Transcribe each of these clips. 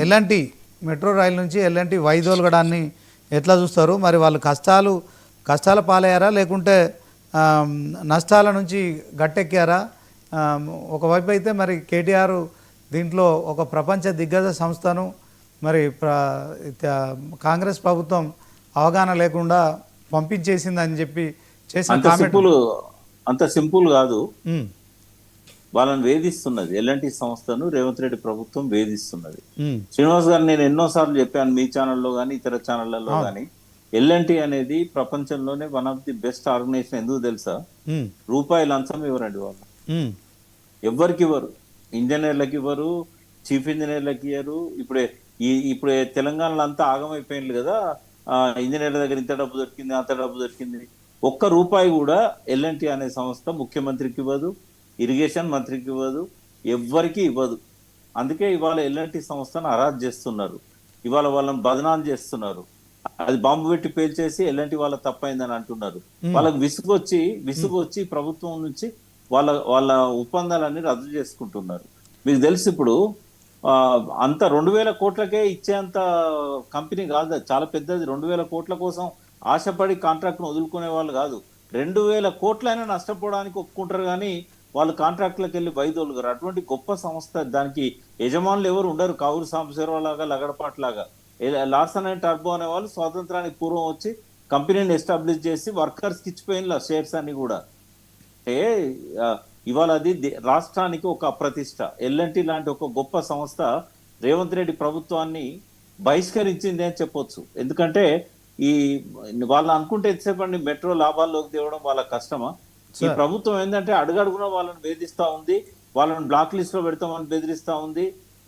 L&T metro రైలు నుంచి L&T వైదొలగడాన్ని ఎట్లా చూస్తారు? మరి వాళ్ళు కష్టాల పాలయ్యారా లేకుంటే నష్టాల నుంచి గట్టెక్కారా? ఒకవైపు అయితే మరి కేటీఆర్ దీంట్లో ఒక ప్రపంచ దిగ్గజ సంస్థను మరి కాంగ్రెస్ ప్రభుత్వం అవగాహన లేకుండా పంపించేసిందని చెప్పి చేసిన కామెంట్ అంత సింపుల్ కాదు. వాళ్ళని వేధిస్తున్నది ఎల్ఎన్టీ సంస్థను రేవంత్ రెడ్డి ప్రభుత్వం వేధిస్తున్నది. శ్రీనివాస్ గారు, నేను ఎన్నోసార్లు చెప్పాను మీ ఛానల్లో కానీ ఇతర ఛానళ్లలో కానీ, ఎల్ఎన్టీ అనేది ప్రపంచంలోనే one of the best organisation. ఎందుకు తెలుసా? రూపాయి లంచం ఇవ్వరండి వాళ్ళు. ఎవ్వరికి ఇవ్వరు, ఇంజనీర్లకు ఇవ్వరు, చీఫ్ ఇంజనీర్లకు ఇవ్వరు. ఇప్పుడు తెలంగాణలో అంతా ఆగమైపోయింది కదా, ఇంజనీర్ల దగ్గర ఇంత డబ్బు దొరికింది అంత డబ్బు దొరికింది. ఒక్క రూపాయి కూడా ఎల్ఎన్టీ అనే సంస్థ ముఖ్యమంత్రికి ఇవ్వదు, ఇరిగేషన్ మంత్రికి ఇవ్వదు, ఎవ్వరికి ఇవ్వదు. అందుకే ఇవాళ ఎల్ఎన్టీ సంస్థను అరాజ్ చేస్తున్నారు, ఇవాళ వాళ్ళని బదనాం చేస్తున్నారు. అది బాంబు పెట్టి పేల్చేసి ఎల్ఎన్టీ వాళ్ళ తప్పైందని అంటున్నారు. వాళ్ళకి విసుగొచ్చి ప్రభుత్వం నుంచి వాళ్ళ ఒప్పందాలన్నీ రద్దు చేసుకుంటున్నారు. మీకు తెలుసు, ఇప్పుడు అంత 2000 కోట్లకే ఇచ్చేంత కంపెనీ కాదు, చాలా పెద్దది. 2000 కోట్ల కోసం ఆశపడి కాంట్రాక్ట్ను వదులుకునే వాళ్ళు కాదు. 2000 కోట్లైనా నష్టపోవడానికి ఒప్పుకుంటారు కానీ వాళ్ళు కాంట్రాక్ట్లకు వెళ్ళి వైదొలుగారు. అటువంటి గొప్ప సంస్థ, దానికి యజమానులు ఎవరు ఉండరు. కావూరు సాంబశివరావు లాగా, లగడపాటి లాగా. లార్సన్ అండ్ టర్బో అనే వాళ్ళు స్వాతంత్రానికి పూర్వం వచ్చి కంపెనీని ఎస్టాబ్లిష్ చేసి వర్కర్స్కి ఇచ్చిపోయిన షేర్స్ అన్ని కూడా. ఇవాళ అది రాష్ట్రానికి ఒక అప్రతిష్ట. ఎల్ఎన్టీ లాంటి ఒక గొప్ప సంస్థ రేవంత్ రెడ్డి ప్రభుత్వాన్ని బహిష్కరించింది అని చెప్పొచ్చు. ఎందుకంటే వాళ్ళు అనుకుంటే ఎంతసేపండి మెట్రో లాభాల్లోకి తేవడం వాళ్ళ కష్టమా? ఈ ప్రభుత్వం ఏంటంటే అడుగడుగున వాళ్ళని వేధిస్తా ఉంది, వాళ్ళని బ్లాక్ లిస్ట్ లో పెడతామని బెదిరిస్తా ఉంది.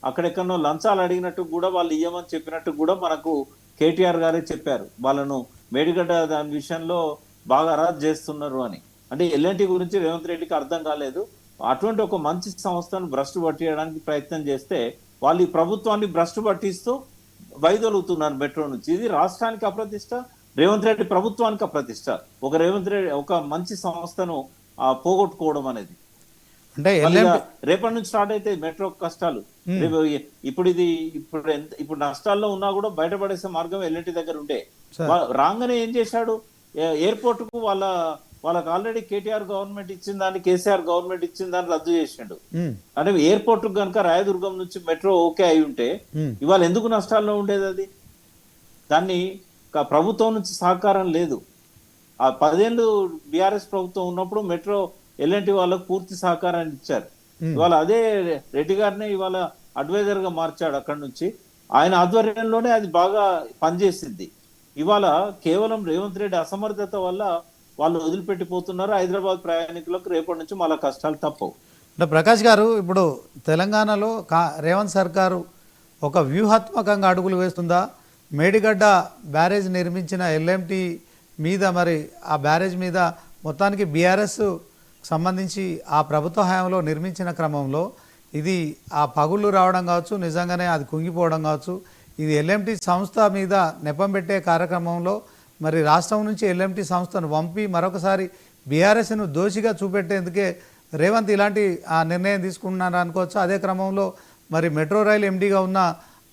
అక్కడెక్కడో లంచాలు అడిగినట్టు కూడా వాళ్ళు ఇయ్యమని చెప్పినట్టు కూడా మనకు కేటీఆర్ గారే చెప్పారు. వాళ్ళను మేడిగడ్డ దాని విషయంలో బాగా అరాజ్ చేస్తున్నారు అని. అంటే ఎల్ఎన్టీ గురించి రేవంత్ రెడ్డికి అర్థం కాలేదు. అటువంటి ఒక మంచి సంస్థను భ్రష్టు పట్టియడానికి ప్రయత్నం చేస్తే వాళ్ళు ఈ ప్రభుత్వాన్ని భ్రష్టు పట్టిస్తూ వైదొలుగుతున్నారు మెట్రో నుంచి. ఇది రాష్ట్రానికి అప్రతిష్ట, రేవంత్ రెడ్డి ప్రభుత్వానికి అప్రతిష్ట. రేవంత్ రెడ్డి ఒక మంచి సంస్థను పోగొట్టుకోవడం అనేది. అంటే రేపటి నుంచి స్టార్ట్ అయితే మెట్రో కష్టాలు. ఇప్పుడు నష్టాల్లో ఉన్నా కూడా బయటపడేసే మార్గం ఎల్ఎన్టీ దగ్గర ఉండే. రాగానే ఏం చేశాడు? ఎయిర్పోర్ట్ కు వాళ్ళకి ఆల్రెడీ కేటీఆర్ గవర్నమెంట్ ఇచ్చిన దాన్ని, కేసీఆర్ గవర్నమెంట్ ఇచ్చిన దాన్ని రద్దు చేసిండు. అంటే ఎయిర్పోర్ట్ కనుక రాయదుర్గం నుంచి మెట్రో ఓకే అయి ఉంటే ఇవాళ ఎందుకు నష్టాల్లో ఉండేది? అది దాన్ని ప్రభుత్వం నుంచి సహకారం లేదు. ఆ 10 ఏళ్ళు బీఆర్ఎస్ ప్రభుత్వం ఉన్నప్పుడు మెట్రో ఎల్ఎన్టీ వాళ్ళకు పూర్తి సహకారాన్ని ఇచ్చారు. ఇవాళ అదే రెడ్డి గారినే ఇవాళ అడ్వైజర్ గా మార్చాడు. అక్కడి నుంచి ఆయన ఆధ్వర్యంలోనే అది బాగా పనిచేసింది. ఇవాళ కేవలం రేవంత్ రెడ్డి అసమర్థత వల్ల వాళ్ళు వదిలిపెట్టిపోతున్నారు. హైదరాబాద్ ప్రయాణికులకు రేపటి నుంచి మళ్ళీ కష్టాలు తప్పవు. అంటే ప్రకాష్ గారు, ఇప్పుడు తెలంగాణలో రేవంత్ సర్కారు ఒక వ్యూహాత్మకంగా అడుగులు వేస్తుందా? మేడిగడ్డ బ్యారేజ్ నిర్మించిన ఎల్ఎన్టీ మీద, మరి ఆ బ్యారేజ్ మీద మొత్తానికి బీఆర్ఎస్ సంబంధించి ఆ ప్రభుత్వ హయాంలో నిర్మించిన క్రమంలో ఇది ఆ పగుళ్ళు రావడం కావచ్చు, నిజంగానే అది కుంగిపోవడం కావచ్చు, ఇది ఎల్ఎన్టీ సంస్థ మీద నెపం పెట్టే కార్యక్రమంలో మరి రాష్ట్రం నుంచి ఎల్ఎన్టీ సంస్థను పంపి మరొకసారి బీఆర్ఎస్ను దోషిగా చూపెట్టేందుకే రేవంత్ ఇలాంటి నిర్ణయం తీసుకున్నారు అనుకోవచ్చు. అదే క్రమంలో మరి మెట్రో రైలు ఎండీగా ఉన్న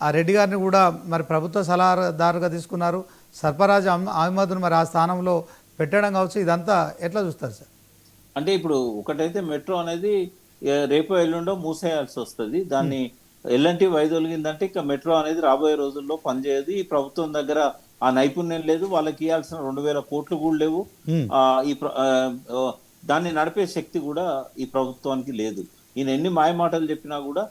ఆ రెడ్డి గారిని కూడా మరి ప్రభుత్వ సలహాదారుగా తీసుకున్నారు. సర్ఫరాజ్ అహ్మద్ను మరి ఆ స్థానంలో పెట్టడం కావచ్చు. ఇదంతా ఎట్లా చూస్తారు సార్? అంటే ఇప్పుడు ఒకటైతే మెట్రో అనేది రేపు ఎల్లుండో మూసేయాల్సి వస్తుంది. దాన్ని ఎల్ఎన్టీ వైదొలిగిందంటే ఇక మెట్రో అనేది రాబోయే రోజుల్లో పనిచేయదు. ఈ ప్రభుత్వం దగ్గర ఆ నైపుణ్యం లేదు, వాళ్ళకి ఇవ్వాల్సిన 2000 కోట్లు కూడా లేవు. దాన్ని నడిపే శక్తి కూడా ఈ ప్రభుత్వానికి లేదు. ఈయన ఎన్ని మాయమాటలు చెప్పినా కూడా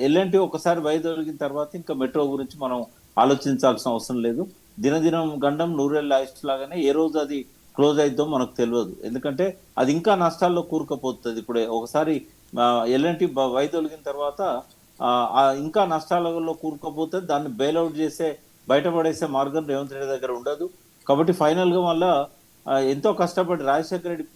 ఎల్ఎన్టీ ఒకసారి వైదొలిగిన తర్వాత ఇంకా మెట్రో గురించి మనం ఆలోచించాల్సిన అవసరం లేదు. దినదినం గండం నూరేళ్ళ ఆయుష్ లాగానే ఏ రోజు అది క్లోజ్ అయిద్దో మనకు తెలియదు. ఎందుకంటే అది ఇంకా నష్టాల్లో కూరుకుపోతుంది. ఇప్పుడే ఒకసారి ఎల్ఎన్టీ వైదొలిగిన తర్వాత ఇంకా నష్టాలలో కూరుకుపోతే దాన్ని బెయిల్అవుట్ చేసే, బయటపడేసే మార్గం రేవంత్ రెడ్డి దగ్గర ఉండదు. కాబట్టి ఫైనల్గా మళ్ళా ఎంతో కష్టపడి రాజశేఖర రెడ్డి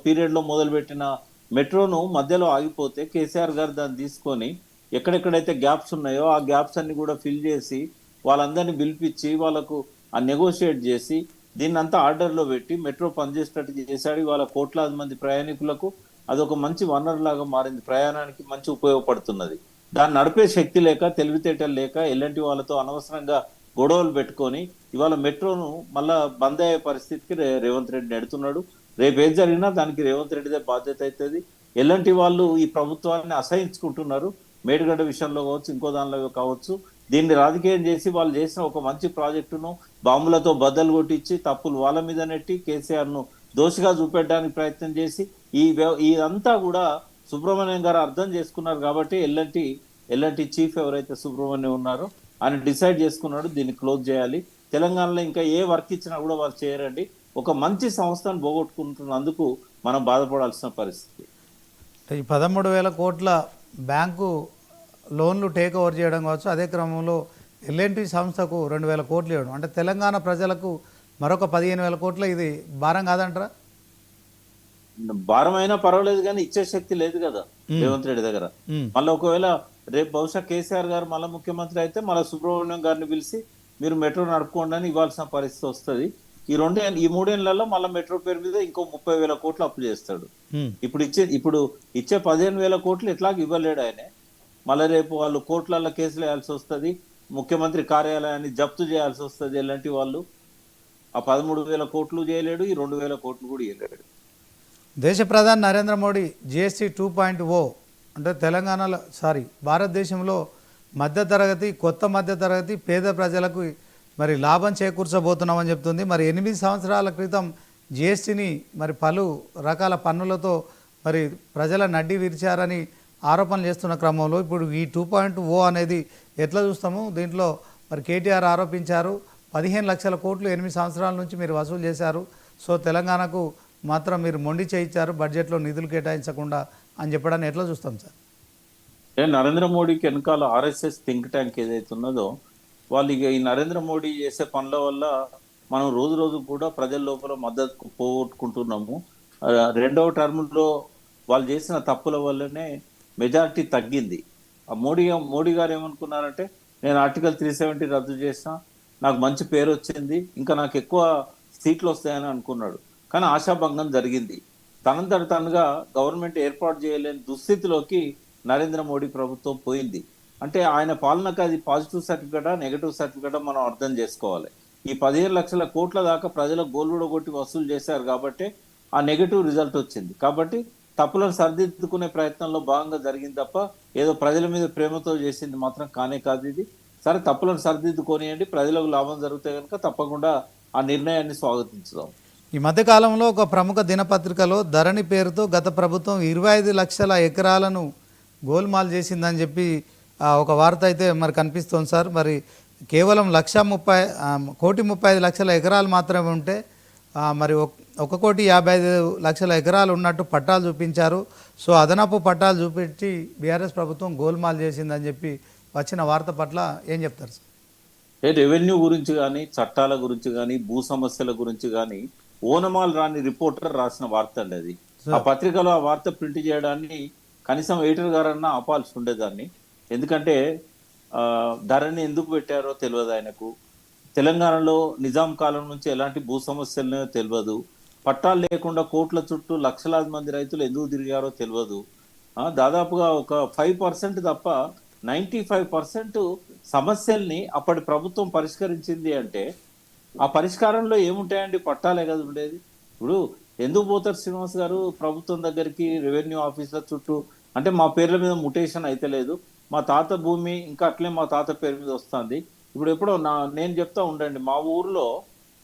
పీరియడ్లో మొదలుపెట్టిన మెట్రోను మధ్యలో ఆగిపోతే కేసీఆర్ గారు దాన్ని తీసుకొని ఎక్కడెక్కడైతే గ్యాప్స్ ఉన్నాయో ఆ గ్యాప్స్ అన్ని కూడా ఫిల్ చేసి వాళ్ళందరినీ పిలిపించి వాళ్ళకు నెగోషియేట్ చేసి దీన్ని అంతా ఆర్డర్లో పెట్టి మెట్రో పనిచేసేటట్టు చేశాడు. ఇవాళ కోట్లాది మంది ప్రయాణికులకు అదొక మంచి వనరు లాగా మారింది, ప్రయాణానికి మంచి ఉపయోగపడుతున్నది. దాన్ని నడిపే శక్తి లేక, తెలివితేటలు లేక, ఎల్లంటి వాళ్ళతో అనవసరంగా గొడవలు పెట్టుకొని ఇవాళ మెట్రోను మళ్ళా బంద్ అయ్యే పరిస్థితికి రేవంత్ రెడ్డి నెడుతున్నాడు. రేపు ఏం జరిగినా దానికి రేవంత్ రెడ్డిదే బాధ్యత అవుతుంది. ఎల్లంటి వాళ్ళు ఈ ప్రభుత్వాన్ని అసహించుకుంటున్నారు. మేడిగడ్డ విషయంలో కావచ్చు, ఇంకో దానిలో కావచ్చు. దీన్ని రాజకీయం చేసి వాళ్ళు చేసిన ఒక మంచి ప్రాజెక్టును బాంబులతో బద్దలు కొట్టించి తప్పులు వాళ్ళ మీద నెట్టి కేసీఆర్ను దోషిగా చూపెట్టడానికి ప్రయత్నం చేసి ఇదంతా కూడా సుబ్రహ్మణ్యం గారు అర్థం చేసుకున్నారు. కాబట్టి ఎల్ఎన్టీ చీఫ్ ఎవరైతే సుబ్రహ్మణ్యం ఉన్నారో ఆయన డిసైడ్ చేసుకున్నాడు దీన్ని క్లోజ్ చేయాలి. తెలంగాణలో ఇంకా ఏ వర్క్ ఇచ్చినా కూడా వాళ్ళు చేయరండి. ఒక మంచి సంస్థను పోగొట్టుకుంటున్నందుకు మనం బాధపడాల్సిన పరిస్థితి. ఈ 13,000 కోట్ల బ్యాంకు లోన్లు టేక్ ఓవర్ చేయడం కావచ్చు, అదే క్రమంలో ఎల్ఎన్టీ సంస్థకు 2,000 కోట్లు ఇవ్వడం, అంటే తెలంగాణ ప్రజలకు మరొక 15,000 కోట్ల ఇది భారం కాదంటారా? భారం అయినా పర్వాలేదు కానీ ఇచ్చే శక్తి లేదు కదా రేవంత్ రెడ్డి దగ్గర. మళ్ళీ ఒకవేళ రేపు బహుశా కేసీఆర్ గారు మళ్ళీ ముఖ్యమంత్రి అయితే మళ్ళీ సుబ్రహ్మణ్యం గారిని పిలిచి మీరు మెట్రో నడుపుకోండి అని ఇవ్వాల్సిన పరిస్థితి వస్తుంది. ఈ 3 ఏళ్లలో మళ్ళీ మెట్రో పేరు మీద ఇంకో 30,000 కోట్లు అప్పు చేస్తాడు. ఇప్పుడు ఇచ్చే 15,000 కోట్లు ఎట్లాగ ఇవ్వలేడు ఆయన. మళ్ళీ రేపు వాళ్ళు కోర్టులలో కేసులు వేయాల్సి వస్తుంది, ముఖ్యమంత్రి కార్యాలయాన్ని జప్తు చేయాల్సి వస్తుంది. ఎలాంటి వాళ్ళు ఆ 13,000 కోట్లు చేయలేడు, ఈ 2,000 కోట్లు కూడా చేయలేడు. దేశ ప్రధాని నరేంద్ర మోడీ GST 2.0 అంటే భారతదేశంలో మధ్యతరగతి, కొత్త మధ్యతరగతి, పేద ప్రజలకు మరి లాభం చేకూర్చబోతున్నామని చెప్తుంది. మరి 8 సంవత్సరాల క్రితం GSTని మరి పలు రకాల పన్నులతో మరి ప్రజల నడ్డి విరిచారని ఆరోపణలు చేస్తున్న క్రమంలో ఇప్పుడు ఈ 2.0 అనేది ఎట్లా చూస్తాము? దీంట్లో మరి కేటీఆర్ ఆరోపించారు 15 లక్షల కోట్లు 8 సంవత్సరాల నుంచి మీరు వసూలు చేశారు, సో తెలంగాణకు మాత్రం మీరు మొండి చేయించారు బడ్జెట్లో నిధులు కేటాయించకుండా అని చెప్పడాన్ని ఎట్లా చూస్తాం సార్? నరేంద్ర మోడీకి వెనకాల RSS థింక్ ట్యాంక్ ఏదైతే ఉన్నదో వాళ్ళు ఈ నరేంద్ర మోడీ చేసే పనుల వల్ల మనం రోజు రోజు కూడా ప్రజల లోపల మద్దతు పోగొట్టుకుంటున్నాము. 2వ టర్మ్లో వాళ్ళు చేసిన తప్పుల వల్లనే మెజారిటీ తగ్గింది. ఆ మోడీ గారు ఏమనుకున్నారంటే నేను ఆర్టికల్ 370 రద్దు చేసినా నాకు మంచి పేరు వచ్చింది, ఇంకా నాకు ఎక్కువ సీట్లు వస్తాయని అనుకున్నాడు. కానీ ఆశాభంగం జరిగింది. తనంతట తనుగా గవర్నమెంట్ ఏర్పాటు చేయలేని దుస్థితిలోకి నరేంద్ర మోడీ ప్రభుత్వం పోయింది. అంటే ఆయన పాలనకు అది పాజిటివ్ సర్టిఫికేటా నెగటివ్ సర్టిఫికేటా మనం అర్థం చేసుకోవాలి. ఈ 15 లక్షల కోట్ల దాకా ప్రజల గోల్లుడ కొట్టి వసూలు చేశారు కాబట్టి ఆ నెగటివ్ రిజల్ట్ వచ్చింది. కాబట్టి తప్పులను సరిదిద్దుకునే ప్రయత్నంలో భాగంగా జరిగింది తప్ప ఏదో ప్రజల మీద ప్రేమతో చేసింది మాత్రం కానే కాదు ఇది. సరే, తప్పులను సరిదిద్దుకొనియండి, ప్రజలకు లాభం జరిగితే కనుక తప్పకుండా ఆ నిర్ణయాన్ని స్వాగతించుదాం. ఈ మధ్యకాలంలో ఒక ప్రముఖ దినపత్రికలో ధరణి పేరుతో గత ప్రభుత్వం 25 లక్షల ఎకరాలను గోల్మాల్ చేసిందని చెప్పి ఒక వార్త అయితే మరి కనిపిస్తోంది సార్. మరి కేవలం 1,35 లక్షల ఎకరాలు మాత్రమే ఉంటే మరి 1,55,00,000 ఎకరాలు ఉన్నట్టు పట్టాలు చూపించారు. సో అదనపు పట్టాలు చూపించి బీఆర్ఎస్ ప్రభుత్వం గోల్మాల్ చేసిందని చెప్పి వచ్చిన వార్త పట్ల ఏం చెప్తారు సార్? రెవెన్యూ గురించి కానీ, చట్టాల గురించి కానీ, భూ సమస్యల గురించి కానీ ఓనమాల్ రాని రిపోర్టర్ రాసిన వార్త అండి అది. ఆ పత్రికలో ఆ వార్త ప్రింట్ చేయడాన్ని కనీసం ఎడిటర్ గారన్నా ఆపాల్సి ఉండేదాన్ని. ఎందుకంటే ధరని ఎందుకు పెట్టారో తెలియదు ఆయనకు. తెలంగాణలో నిజాం కాలం నుంచి ఎలాంటి భూ సమస్యలనే తెలియదు. పట్టాలు లేకుండా కోట్ల చుట్టూ లక్షలాది మంది రైతులు ఎందుకు తిరిగారో తెలియదు. దాదాపుగా ఒక 5% తప్ప 95% సమస్యల్ని అప్పటి ప్రభుత్వం పరిష్కరించింది. అంటే ఆ పరిష్కారంలో ఏముంటాయండి? పట్టాలే కదా ఉండేది. ఇప్పుడు ఎందుకు పోతారు శ్రీనివాస్ గారు ప్రభుత్వం దగ్గరికి, రెవెన్యూ ఆఫీసర్ చుట్టూ? అంటే మా పేర్ల మీద ముటేషన్ అయితే లేదు, మా తాత భూమి ఇంకా అట్లే మా తాత పేరు మీద వస్తుంది. ఇప్పుడు ఎప్పుడో నేను చెప్తా ఉండండి, మా ఊర్లో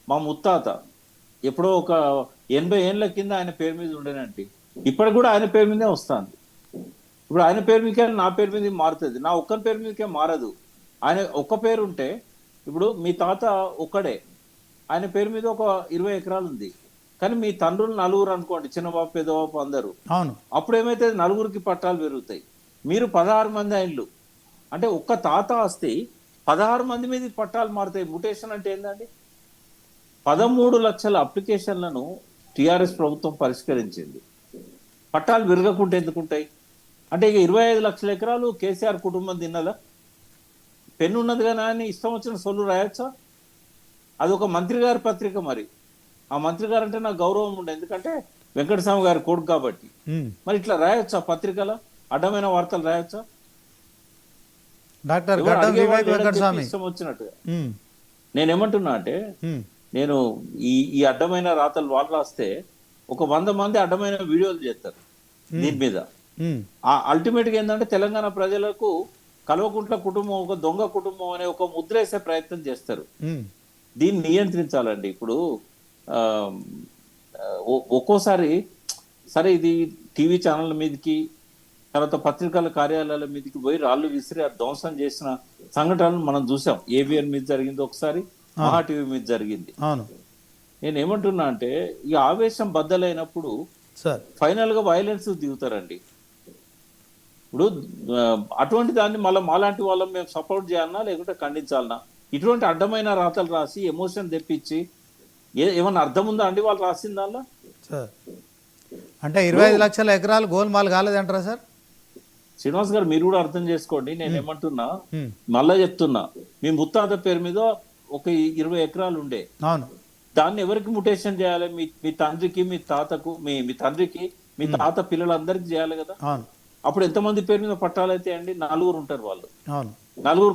మా ముత్తాత ఎప్పుడో ఒక 80 ఏళ్ళ కింద ఆయన పేరు మీద ఉండేనండి. ఇప్పటికి కూడా ఆయన పేరు మీదే వస్తుంది. ఇప్పుడు ఆయన పేరు మీదకే నా పేరు మీద మారుతుంది, నా ఒక్కరి పేరు మీదకే మారదు. ఆయన ఒక్క పేరు ఉంటే ఇప్పుడు మీ తాత ఒక్కడే, ఆయన పేరు మీద ఒక 20 ఎకరాలు ఉంది. కానీ మీ తండ్రులు 4 అనుకోండి, చిన్నబాబు పెద్దబాబు అందరూ. అవును. అప్పుడు ఏమైతే 4కి పట్టాలు పెరుగుతాయి. మీరు 16 మంది ఆయనలు, అంటే ఒక్క తాత ఆస్తి 16 మంది మీద పట్టాలు మారుతాయి. ముటేషన్ అంటే ఏంటండి? 13 లక్షల అప్లికేషన్లను టిఆర్ఎస్ ప్రభుత్వం పరిష్కరించింది. పట్టాలు విరగకుంటే ఎందుకుంటాయి? అంటే ఇక 25 లక్షల ఎకరాలు కేసీఆర్ కుటుంబం తిన్నదా? పెన్ను ఉన్నది కానీ అని ఇష్టం వచ్చిన సొల్లు రాయొచ్చా? అది ఒక మంత్రి గారి పత్రిక. మరి ఆ మంత్రి గారు అంటే నాకు గౌరవం ఉండే, ఎందుకంటే వెంకటస్వామి గారి కొడుకు కాబట్టి. మరి ఇట్లా రాయొచ్చా? పత్రికల అడ్డమైన వార్తలు రాయొచ్చా? డాక్టర్ ఎవరు గడ్డం అడిగేవాళ్ళు వివేక్ లేరని చెప్పి వెంకటస్వామి. ఇష్టం వచ్చినట్టుగా. ఉమ్, నేనేమంటున్నా అంటే ఉమ్, నేను ఈ అడ్డమైన రాతలు వాళ్ళు రాస్తే ఒక 100 మంది అడ్డమైన వీడియోలు చేస్తారు దీని మీద. ఉమ్, అల్టిమేట్ గా ఏంటంటే తెలంగాణ ప్రజలకు కల్వకుంట్ల కుటుంబం ఒక దొంగ కుటుంబం అనే ఒక ముద్ర వేసే ప్రయత్నం చేస్తారు. ఉమ్, దీన్ని నియంత్రించాలండి. ఇప్పుడు ఆ, ఒక్కోసారి సరే ఇది టీవీ ఛానళ్ళ మీదకి తర్వాత పత్రికల కార్యాలయాల మీదకి పోయి రాళ్ళు విసిరి ఆ ధ్వంసం చేసిన సంఘటనలు మనం చూసాం. ఏబిఎన్ మీద జరిగింది ఒకసారి, మహా టీవీ మీద జరిగింది. అవును నేను ఏమంటున్నా అంటే ఈ ఆవేశం బద్దలైనప్పుడు సార్. ఫైనల్ గా వైలెన్స్ దిగుతారండి. ఇప్పుడు అటువంటి దాన్ని మళ్ళీ మాలాంటి వాళ్ళని మేము సపోర్ట్ చేయాలన్నా లేకుంటే ఖండించాలన్నా? ఇటువంటి అడ్డమైన రాతలు రాసి ఎమోషన్ తెప్పించి ఏమన్నా అర్థం ఉందా అండి వాళ్ళు రాసిన దానిలో? సార్ అంటే 25 లక్షల ఎకరాలు గోల్మాల్ కాలేదంటారా సార్? శ్రీనివాస్ గారు మీరు కూడా అర్థం చేసుకోండి. నేను ఏమంటున్నా, ఉమ్, మళ్ళా చెప్తున్నా, మీ ముత్తాత పేరు మీద ఒక 20 ఎకరాలు ఉండే, అవును దాన్ని ఎవరికి ముటేషన్ చేయాలి? మీ తండ్రికి, మీ తాతకు, మీ తండ్రికి, మీ తాత పిల్లలందరికీ చేయాలి కదా. అవును అప్పుడు ఎంతమంది పేరు మీద పట్టాలైతే అండి? 4 ఉంటారు వాళ్ళు. అవును. 4